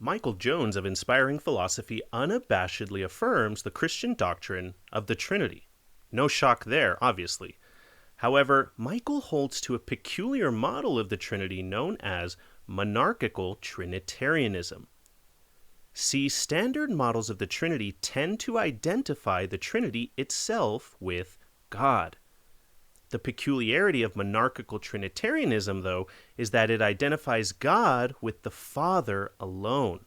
Michael Jones of Inspiring Philosophy unabashedly affirms the Christian doctrine of the Trinity. No shock there, obviously. However, Michael holds to a peculiar model of the Trinity known as monarchical Trinitarianism. See, standard models of the Trinity tend to identify the Trinity itself with God. The peculiarity of monarchical Trinitarianism, though, is that it identifies God with the Father alone.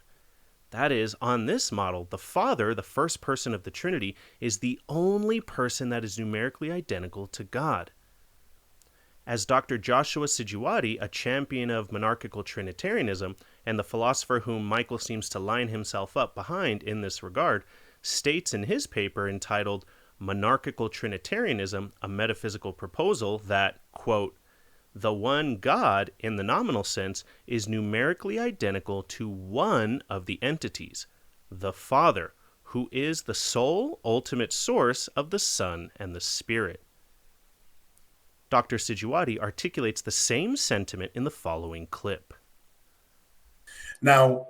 That is, on this model, the Father, the first person of the Trinity, is the only person that is numerically identical to God. As Dr. Joshua Sijuwati, a champion of monarchical Trinitarianism, and the philosopher whom Michael seems to line himself up behind in this regard, states in his paper entitled Monarchical Trinitarianism, a Metaphysical Proposal, that, quote, the one God, in the nominal sense, is numerically identical to one of the entities, the Father, who is the sole ultimate source of the Son and the Spirit. Dr. Sijuwati articulates the same sentiment in the following clip. Now,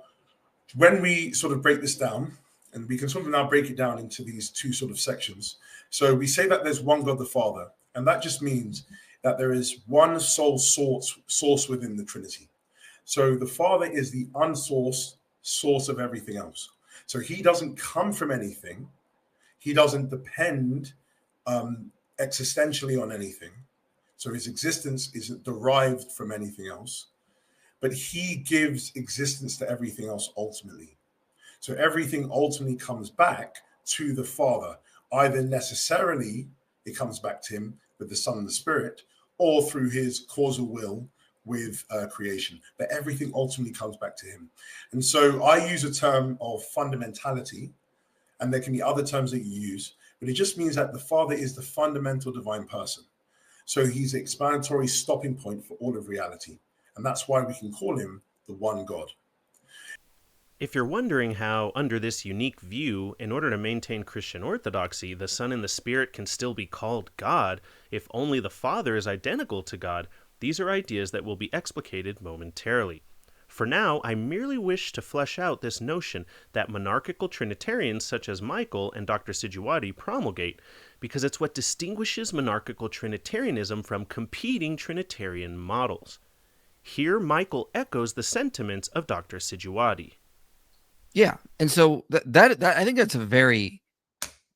when we sort of break this down, and we can sort of now break it down into these two sort of sections. So we say that there's one God the Father, and that just means that there is one sole source within the Trinity. So the Father is the unsourced source of everything else. So he doesn't come from anything. He doesn't depend existentially on anything. So his existence isn't derived from anything else, but he gives existence to everything else ultimately. So everything ultimately comes back to the Father. Either necessarily it comes back to him with the Son and the Spirit, or through his causal will with creation. But everything ultimately comes back to him. And so I use a term of fundamentality, and there can be other terms that you use, but it just means that the Father is the fundamental divine person. So he's the explanatory stopping point for all of reality. And that's why we can call him the one God. If you're wondering how, under this unique view, in order to maintain Christian orthodoxy, the Son and the Spirit can still be called God if only the Father is identical to God, these are ideas that will be explicated momentarily. For now, I merely wish to flesh out this notion that monarchical Trinitarians such as Michael and Dr. Sijuwati promulgate, because it's what distinguishes monarchical Trinitarianism from competing Trinitarian models. Here, Michael echoes the sentiments of Dr. Sijuwati. Yeah, and so that I think that's a very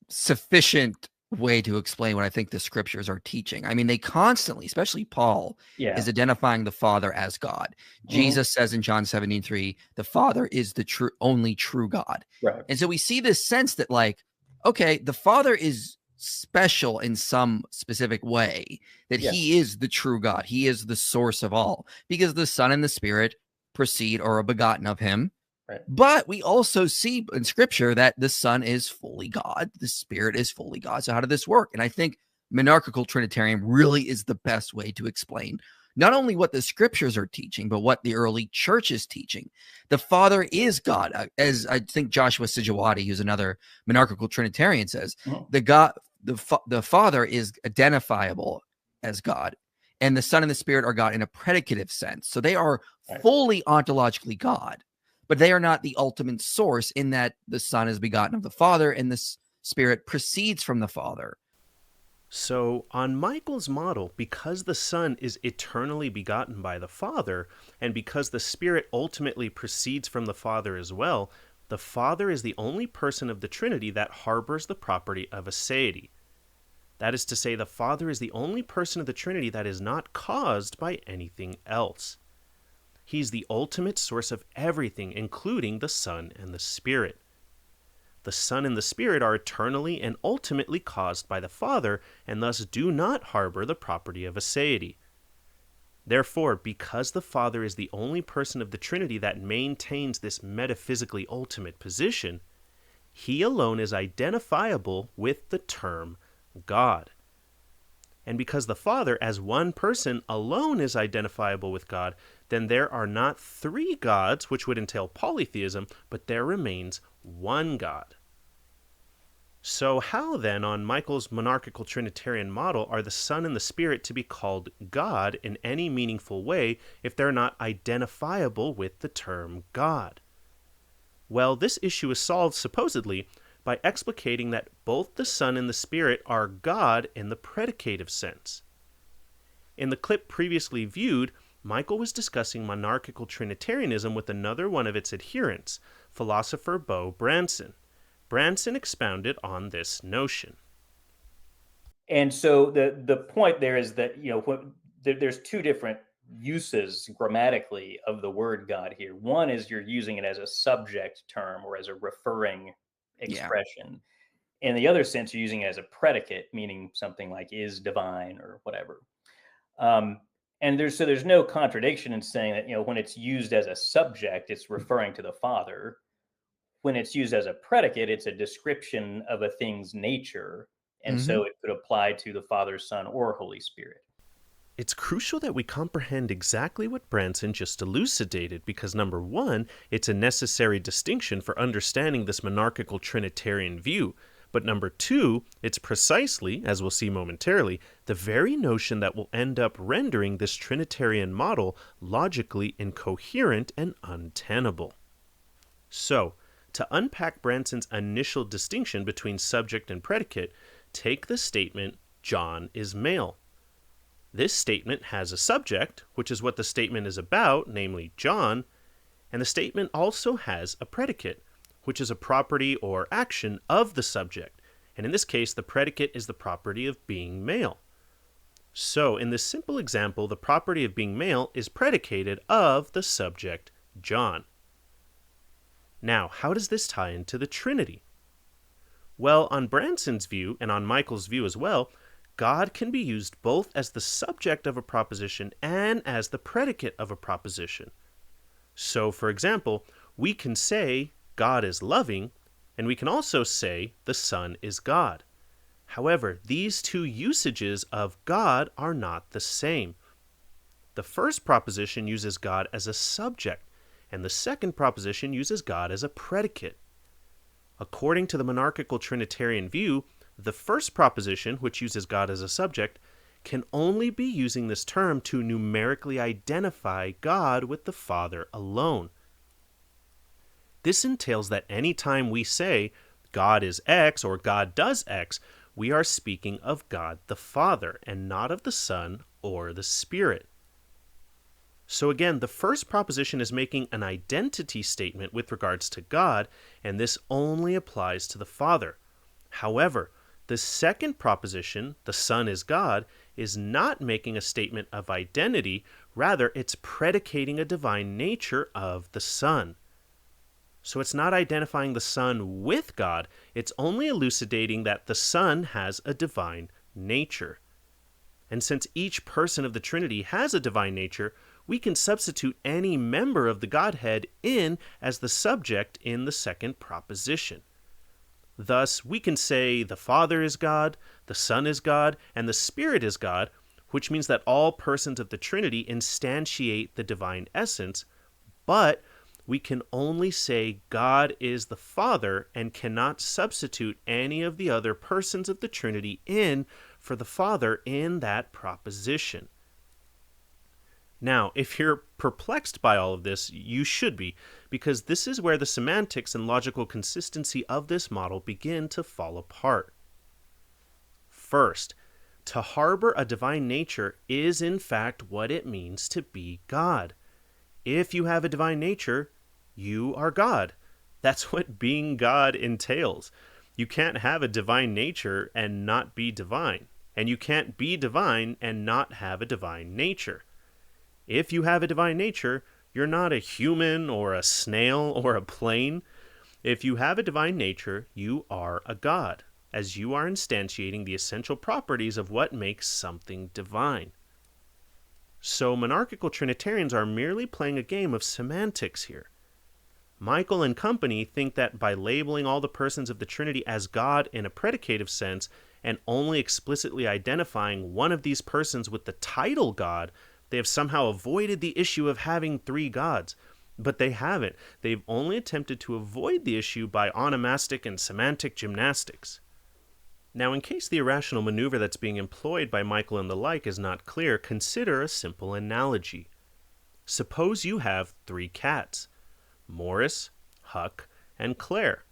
sufficient way to explain what I think the scriptures are teaching. I mean, they constantly, especially Paul, is identifying the Father as God. Jesus says in John 17:3, the Father is the only true God. Right. And so we see this sense that, like, okay, the Father is special in some specific way, that he is the true God. He is the source of all, because the Son and the Spirit proceed or are begotten of him. Right. But we also see in scripture that the Son is fully God, the Spirit is fully God. So how did this work? And I think monarchical Trinitarian really is the best way to explain not only what the scriptures are teaching, but what the early church is teaching. The Father is God, as I think Joshua Sijuwati, who's another monarchical Trinitarian, says. The Father is identifiable as God, and the Son and the Spirit are God in a predicative sense. So they are fully ontologically God. But they are not the ultimate source, in that the Son is begotten of the Father and the Spirit proceeds from the Father. So, on Michael's model, because the Son is eternally begotten by the Father, and because the Spirit ultimately proceeds from the Father as well, the Father is the only person of the Trinity that harbors the property of aseity. That is to say, the Father is the only person of the Trinity that is not caused by anything else. He's the ultimate source of everything, including the Son and the Spirit. The Son and the Spirit are eternally and ultimately caused by the Father, and thus do not harbor the property of aseity. Therefore, because the Father is the only person of the Trinity that maintains this metaphysically ultimate position, he alone is identifiable with the term God. And because the Father, as one person, alone is identifiable with God, then there are not three gods, which would entail polytheism, but there remains one God. So how then, on Michael's monarchical Trinitarian model, are the Son and the Spirit to be called God in any meaningful way if they're not identifiable with the term God? Well, this issue is solved, supposedly, by explicating that both the Son and the Spirit are God in the predicative sense. In the clip previously viewed, Michael was discussing monarchical Trinitarianism with another one of its adherents, philosopher Bo Branson. Branson expounded on this notion. And so the point there is that, there's two different uses grammatically of the word God here. One is you're using it as a subject term or as a referring expression. In the other sense, you're using it as a predicate, meaning something like is divine or whatever. And there's no contradiction in saying that, when it's used as a subject, it's referring to the Father. When it's used as a predicate, it's a description of a thing's nature. And so it could apply to the Father, Son, or Holy Spirit. It's crucial that we comprehend exactly what Branson just elucidated because, number one, it's a necessary distinction for understanding this monarchical Trinitarian view. But number two, it's precisely, as we'll see momentarily, the very notion that will end up rendering this Trinitarian model logically incoherent and untenable. So, to unpack Branson's initial distinction between subject and predicate, take the statement, John is male. This statement has a subject, which is what the statement is about, namely John, and the statement also has a predicate, which is a property or action of the subject, and in this case, the predicate is the property of being male. So, in this simple example, the property of being male is predicated of the subject, John. Now, how does this tie into the Trinity? Well, on Branson's view, and on Michael's view as well, God can be used both as the subject of a proposition and as the predicate of a proposition. So, for example, we can say God is loving, and we can also say the Son is God. However, these two usages of God are not the same. The first proposition uses God as a subject, and the second proposition uses God as a predicate. According to the monarchical Trinitarian view, the first proposition, which uses God as a subject, can only be using this term to numerically identify God with the Father alone. This entails that any time we say God is X or God does X, we are speaking of God the Father and not of the Son or the Spirit. So again, the first proposition is making an identity statement with regards to God, and this only applies to the Father. However, the second proposition, the Son is God, is not making a statement of identity, rather it's predicating a divine nature of the Son. So it's not identifying the Son with God, it's only elucidating that the Son has a divine nature. And since each person of the Trinity has a divine nature, we can substitute any member of the Godhead in as the subject in the second proposition. Thus, we can say the Father is God, the Son is God, and the Spirit is God, which means that all persons of the Trinity instantiate the divine essence, but we can only say God is the Father and cannot substitute any of the other persons of the Trinity in for the Father in that proposition. Now, if you're perplexed by all of this, you should be, because this is where the semantics and logical consistency of this model begin to fall apart. First, to harbor a divine nature is in fact what it means to be God. If you have a divine nature, you are God. That's what being God entails. You can't have a divine nature and not be divine, and you can't be divine and not have a divine nature. If you have a divine nature, you're not a human or a snail or a plane. If you have a divine nature, you are a God, as you are instantiating the essential properties of what makes something divine. So monarchical Trinitarians are merely playing a game of semantics here. Michael and company think that by labeling all the persons of the Trinity as God in a predicative sense and only explicitly identifying one of these persons with the title God, they have somehow avoided the issue of having three gods. But they haven't. They've only attempted to avoid the issue by onomastic and semantic gymnastics. Now, in case the irrational maneuver that's being employed by Michael and the like is not clear, consider a simple analogy. Suppose you have three cats, Morris, Huck, and Claire.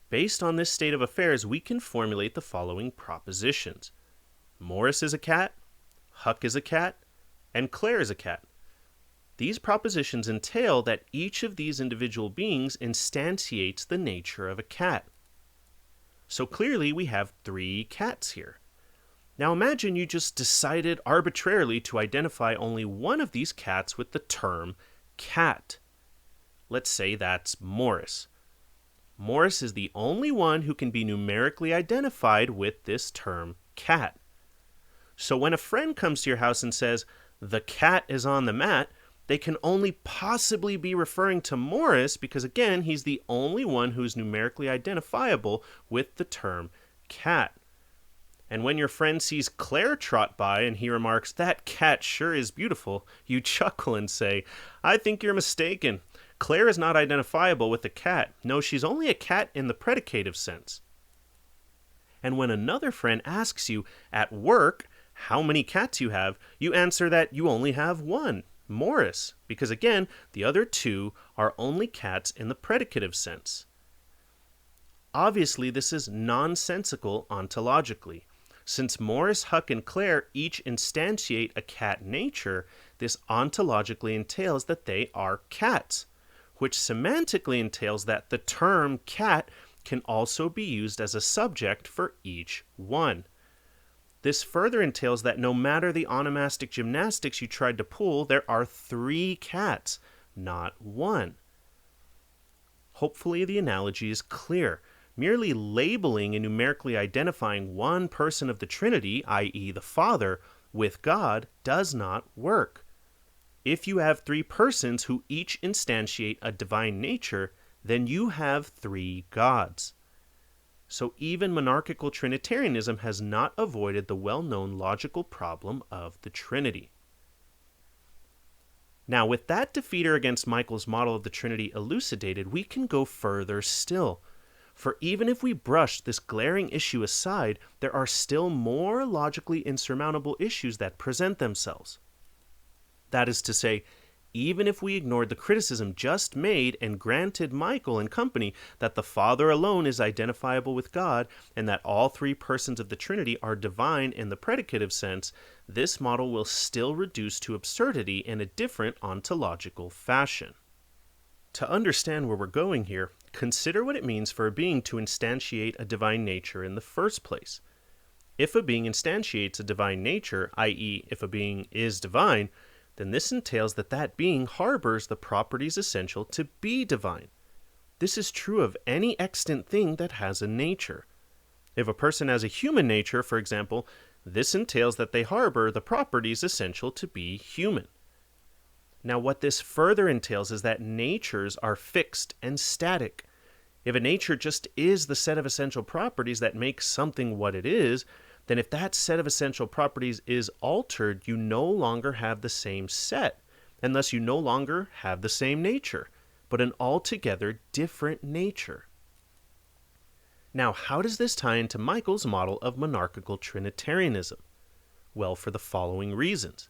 Based on this state of affairs, we can formulate the following propositions. Morris is a cat, Huck is a cat, and Claire is a cat. These propositions entail that each of these individual beings instantiates the nature of a cat. So clearly we have 3 cats here. Now imagine you just decided arbitrarily to identify only one of these cats with the term cat. Let's say that's Morris. Morris is the only one who can be numerically identified with this term cat. So when a friend comes to your house and says, "The cat is on the mat," they can only possibly be referring to Morris because, again, he's the only one who's numerically identifiable with the term cat. And when your friend sees Claire trot by and he remarks, "That cat sure is beautiful," you chuckle and say, "I think you're mistaken. Claire is not identifiable with the cat. No, she's only a cat in the predicative sense." And when another friend asks you at work how many cats you have, you answer that you only have one, Morris, because again, the other 2 are only cats in the predicative sense. Obviously, this is nonsensical ontologically. Since Morris, Huck, and Claire each instantiate a cat nature, this ontologically entails that they are cats, which semantically entails that the term cat can also be used as a subject for each one. This further entails that no matter the onomastic gymnastics you tried to pull, there are 3 cats, not 1. Hopefully the analogy is clear. Merely labeling and numerically identifying one person of the Trinity, i.e. the Father, with God does not work. If you have 3 persons who each instantiate a divine nature, then you have 3 gods. So even monarchical Trinitarianism has not avoided the well-known logical problem of the Trinity. Now, with that defeater against Michael's model of the Trinity elucidated, we can go further still. For even if we brush this glaring issue aside, there are still more logically insurmountable issues that present themselves. That is to say, even if we ignored the criticism just made and granted Michael and company that the Father alone is identifiable with God and that all 3 persons of the Trinity are divine in the predicative sense, this model will still reduce to absurdity in a different ontological fashion. To understand where we're going here, consider what it means for a being to instantiate a divine nature in the first place. If a being instantiates a divine nature, i.e., if a being is divine, then this entails that that being harbors the properties essential to be divine. This is true of any extant thing that has a nature. If a person has a human nature, for example, this entails that they harbor the properties essential to be human. Now, what this further entails is that natures are fixed and static. If a nature just is the set of essential properties that make something what it is, then if that set of essential properties is altered, you no longer have the same set, and thus you no longer have the same nature, but an altogether different nature. Now, how does this tie into Michael's model of monarchical Trinitarianism? Well, for the following reasons.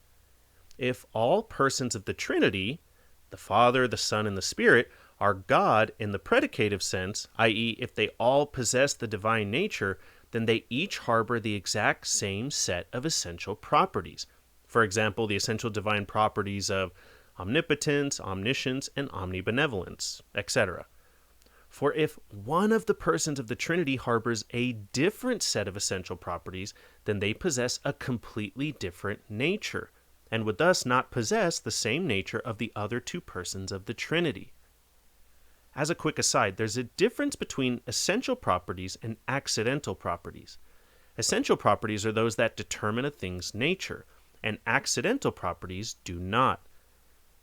If all persons of the Trinity, the Father, the Son, and the Spirit, are God in the predicative sense, i.e., if they all possess the divine nature, then they each harbor the exact same set of essential properties. For example, the essential divine properties of omnipotence, omniscience, and omnibenevolence, etc. For if one of the persons of the Trinity harbors a different set of essential properties, then they possess a completely different nature, and would thus not possess the same nature of the other 2 persons of the Trinity. As a quick aside, there's a difference between essential properties and accidental properties. Essential properties are those that determine a thing's nature, and accidental properties do not.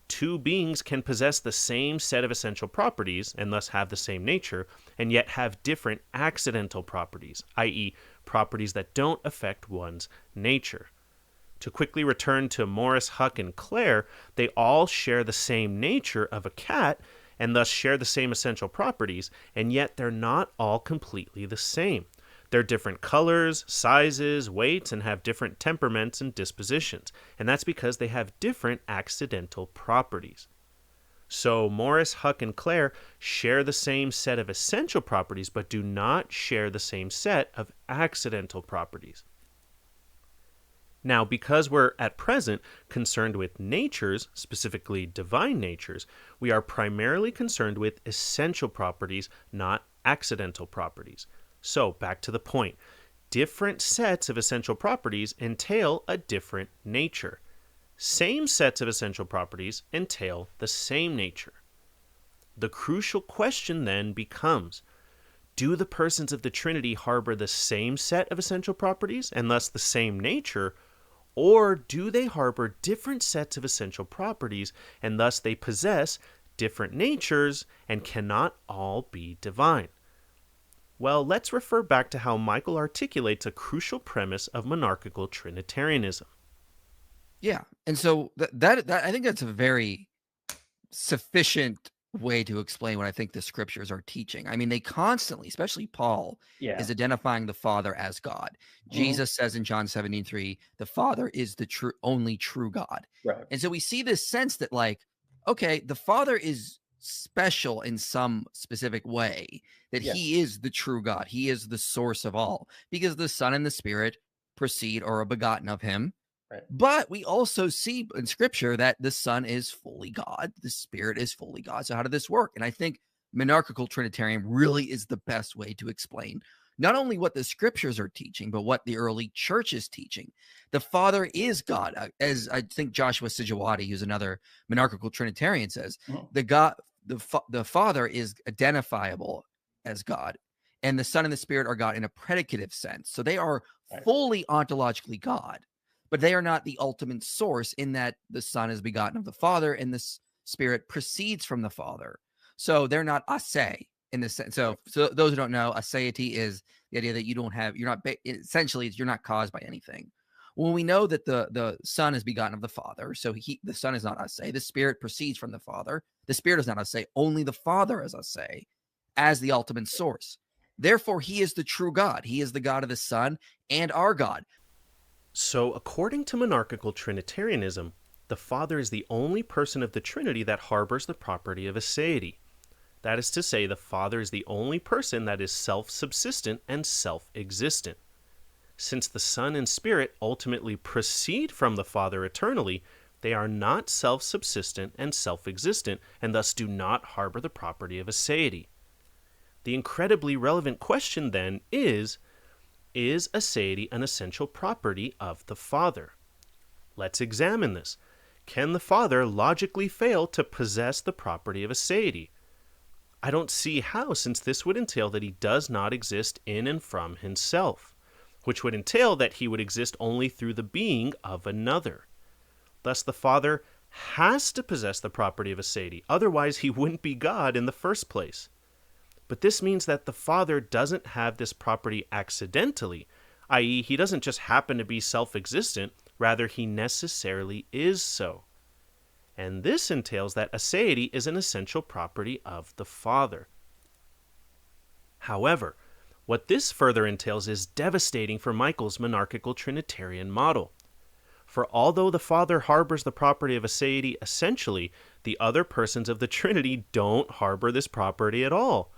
2 beings can possess the same set of essential properties, and thus have the same nature, and yet have different accidental properties, i.e., properties that don't affect one's nature. To quickly return to Morris, Huck, and Claire, they all share the same nature of a cat, and thus share the same essential properties, and yet they're not all completely the same. They're different colors, sizes, weights, and have different temperaments and dispositions, and that's because they have different accidental properties. So Morris, Huck, and Clare share the same set of essential properties, but do not share the same set of accidental properties. Now, because we're at present concerned with natures, specifically divine natures, we are primarily concerned with essential properties, not accidental properties. So, back to the point. Different sets of essential properties entail a different nature. Same sets of essential properties entail the same nature. The crucial question then becomes, do the persons of the Trinity harbor the same set of essential properties and thus the same nature, or do they harbor different sets of essential properties and thus they possess different natures and cannot all be divine? Well, let's refer back to how Michael articulates a crucial premise of monarchical Trinitarianism. Yeah. And so that I think that's a very sufficient way to explain what I think the scriptures are teaching. I mean, they constantly, especially Paul, Yeah. is identifying the Father as God. Jesus says in John 17:3, the Father is the only true God. Right. And so we see this sense that, like, okay, the Father is special in some specific way, that Yeah. he is the true God. He is the source of all, because the Son and the Spirit proceed or are begotten of him. Right. But we also see in scripture that the Son is fully God, the Spirit is fully God. So how did this work? And I think monarchical Trinitarian really is the best way to explain not only what the scriptures are teaching, but what the early church is teaching. The Father is God, as I think Joshua Sijawati, who's another monarchical Trinitarian, says. The Father is identifiable as God, and the Son and the Spirit are God in a predicative sense. So they are fully ontologically God. But they are not the ultimate source, in that the Son is begotten of the Father and the Spirit proceeds from the Father. So they're not asse in this sense. So those who don't know, aseity is the idea that essentially you're not caused by anything. When we know that the Son is begotten of the Father, so the Son is not asse, the Spirit proceeds from the Father. The Spirit is not asse, only the Father is asse as the ultimate source. Therefore, he is the true God. He is the God of the Son and our God. So, according to monarchical Trinitarianism, the Father is the only person of the Trinity that harbors the property of aseity. That is to say, the Father is the only person that is self-subsistent and self-existent. Since the Son and Spirit ultimately proceed from the Father eternally, they are not self-subsistent and self-existent, and thus do not harbor the property of aseity. The incredibly relevant question then is aseity an essential property of the Father? Let's examine this. Can the Father logically fail to possess the property of aseity? I don't see how, since this would entail that he does not exist in and from himself, which would entail that he would exist only through the being of another. Thus the Father has to possess the property of aseity, otherwise he wouldn't be God in the first place. But this means that the Father doesn't have this property accidentally, i.e., he doesn't just happen to be self-existent, rather he necessarily is so. And this entails that aseity is an essential property of the Father. However, what this further entails is devastating for Michael's monarchical Trinitarian model. For although the Father harbors the property of aseity essentially, the other persons of the Trinity don't harbor this property at all.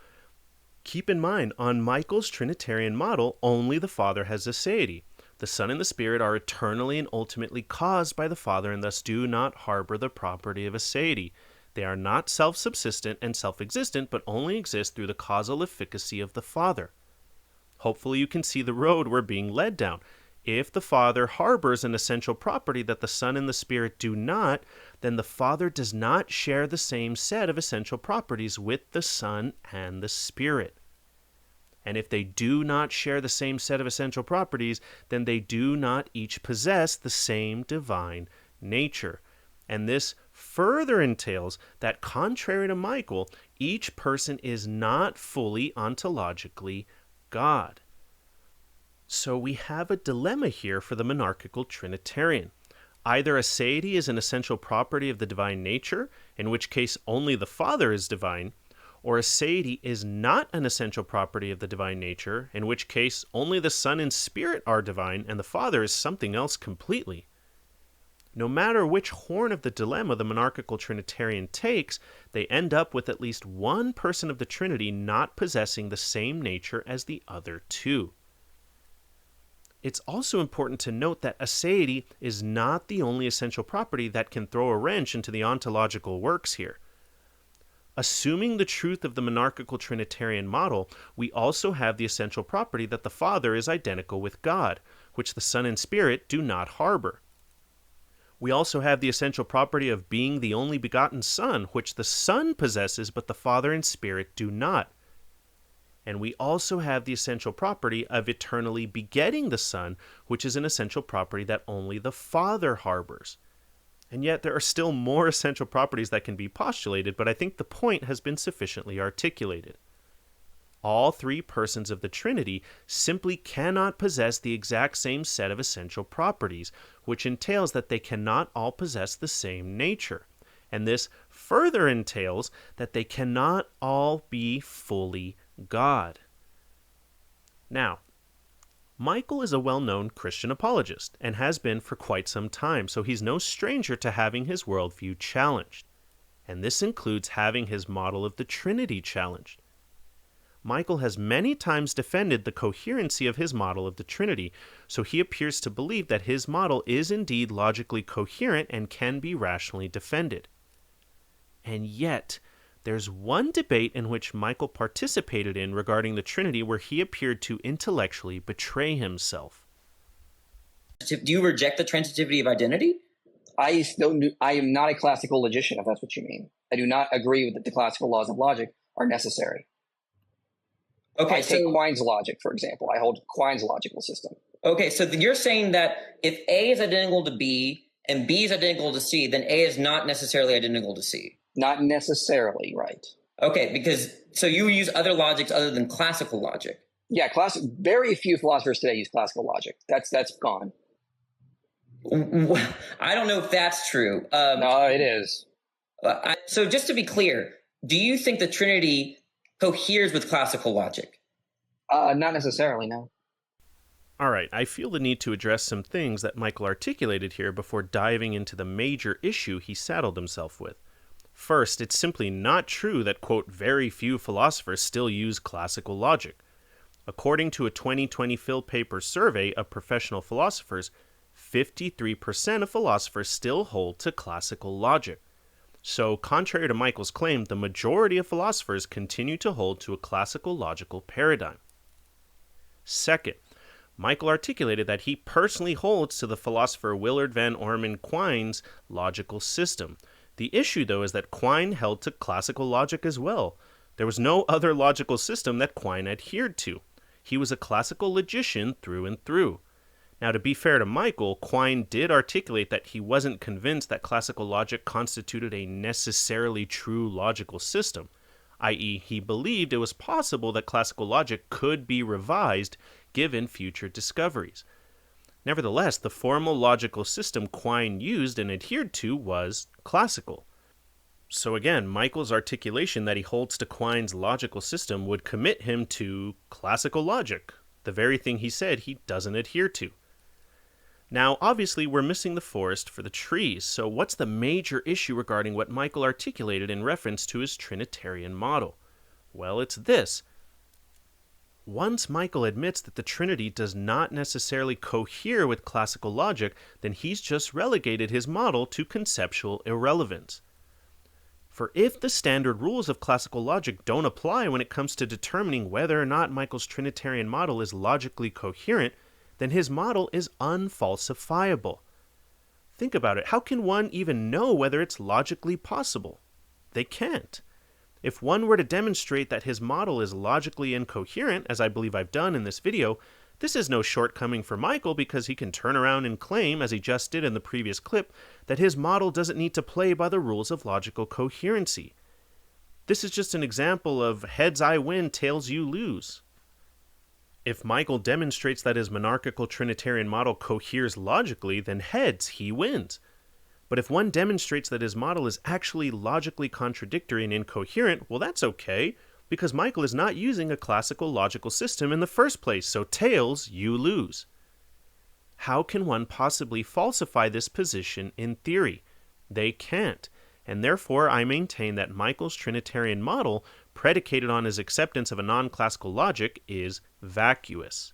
Keep in mind, on Michael's Trinitarian model, only the Father has aseity. The Son and the Spirit are eternally and ultimately caused by the Father and thus do not harbor the property of aseity. They are not self-subsistent and self-existent, but only exist through the causal efficacy of the Father. Hopefully you can see the road we're being led down. If the Father harbors an essential property that the Son and the Spirit do not, then the Father does not share the same set of essential properties with the Son and the Spirit. And if they do not share the same set of essential properties, then they do not each possess the same divine nature. And this further entails that, contrary to Michael, each person is not fully ontologically God. So we have a dilemma here for the monarchical Trinitarian. Either aseity is an essential property of the divine nature, in which case only the Father is divine, or aseity is not an essential property of the divine nature, in which case only the Son and Spirit are divine, and the Father is something else completely. No matter which horn of the dilemma the monarchical Trinitarian takes, they end up with at least one person of the Trinity not possessing the same nature as the other two. It's also important to note that aseity is not the only essential property that can throw a wrench into the ontological works here. Assuming the truth of the monarchical Trinitarian model, we also have the essential property that the Father is identical with God, which the Son and Spirit do not harbor. We also have the essential property of being the only begotten Son, which the Son possesses but the Father and Spirit do not. And we also have the essential property of eternally begetting the Son, which is an essential property that only the Father harbors. And yet there are still more essential properties that can be postulated, but I think the point has been sufficiently articulated. All three persons of the Trinity simply cannot possess the exact same set of essential properties, which entails that they cannot all possess the same nature. And this further entails that they cannot all be fully God. Now, Michael is a well-known Christian apologist and has been for quite some time, so he's no stranger to having his worldview challenged. And this includes having his model of the Trinity challenged. Michael has many times defended the coherency of his model of the Trinity, so he appears to believe that his model is indeed logically coherent and can be rationally defended. And yet, there's one debate in which Michael participated in regarding the Trinity where he appeared to intellectually betray himself. Do you reject the transitivity of identity? I am not a classical logician, if that's what you mean. I do not agree that the classical laws of logic are necessary. Okay, I take Quine's logic, for example. I hold Quine's logical system. Okay, so you're saying that if A is identical to B and B is identical to C, then A is not necessarily identical to C. Not necessarily, right. Okay, so you use other logics other than classical logic. Yeah, very few philosophers today use classical logic. That's gone. I don't know if that's true. No, it is. So just to be clear, do you think the Trinity coheres with classical logic? Not necessarily, no. All right, I feel the need to address some things that Michael articulated here before diving into the major issue he saddled himself with. First, it's simply not true that, quote, very few philosophers still use classical logic. According to a 2020 Phil Paper survey of professional philosophers, 53% of philosophers still hold to classical logic. So, contrary to Michael's claim, the majority of philosophers continue to hold to a classical logical paradigm. Second, Michael articulated that he personally holds to the philosopher Willard Van Orman Quine's logical system. The issue, though, is that Quine held to classical logic as well. There was no other logical system that Quine adhered to. He was a classical logician through and through. Now, to be fair to Michael, Quine did articulate that he wasn't convinced that classical logic constituted a necessarily true logical system, i.e., he believed it was possible that classical logic could be revised given future discoveries. Nevertheless, the formal logical system Quine used and adhered to was classical. So again, Michael's articulation that he holds to Quine's logical system would commit him to classical logic, the very thing he said he doesn't adhere to. Now, obviously, we're missing the forest for the trees, so what's the major issue regarding what Michael articulated in reference to his Trinitarian model? Well, it's this. Once Michael admits that the Trinity does not necessarily cohere with classical logic, then he's just relegated his model to conceptual irrelevance. For if the standard rules of classical logic don't apply when it comes to determining whether or not Michael's Trinitarian model is logically coherent, then his model is unfalsifiable. Think about it. How can one even know whether it's logically possible? They can't. If one were to demonstrate that his model is logically incoherent, as I believe I've done in this video, this is no shortcoming for Michael because he can turn around and claim, as he just did in the previous clip, that his model doesn't need to play by the rules of logical coherency. This is just an example of heads I win, tails you lose. If Michael demonstrates that his monarchical Trinitarian model coheres logically, then heads, he wins. But if one demonstrates that his model is actually logically contradictory and incoherent, well, that's okay, because Michael is not using a classical logical system in the first place, so tails, you lose. How can one possibly falsify this position in theory? They can't, and therefore I maintain that Michael's Trinitarian model, predicated on his acceptance of a non-classical logic, is vacuous.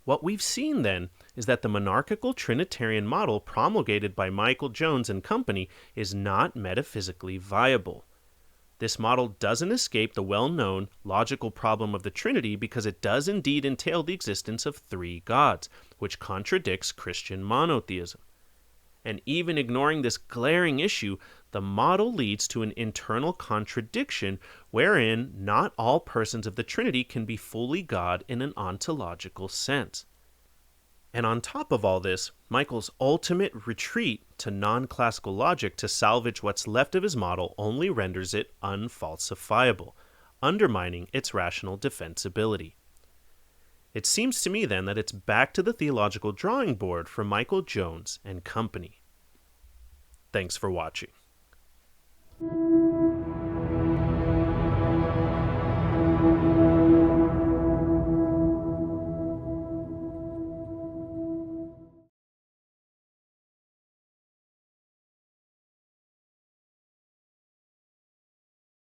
What we've seen, then, is that the monarchical Trinitarian model promulgated by Michael Jones and company is not metaphysically viable. This model doesn't escape the well-known logical problem of the Trinity because it does indeed entail the existence of three gods, which contradicts Christian monotheism. And even ignoring this glaring issue, the model leads to an internal contradiction wherein not all persons of the Trinity can be fully God in an ontological sense. And on top of all this, Michael's ultimate retreat to non-classical logic to salvage what's left of his model only renders it unfalsifiable, undermining its rational defensibility. It seems to me then that it's back to the theological drawing board for Michael Jones and company. Thanks for watching.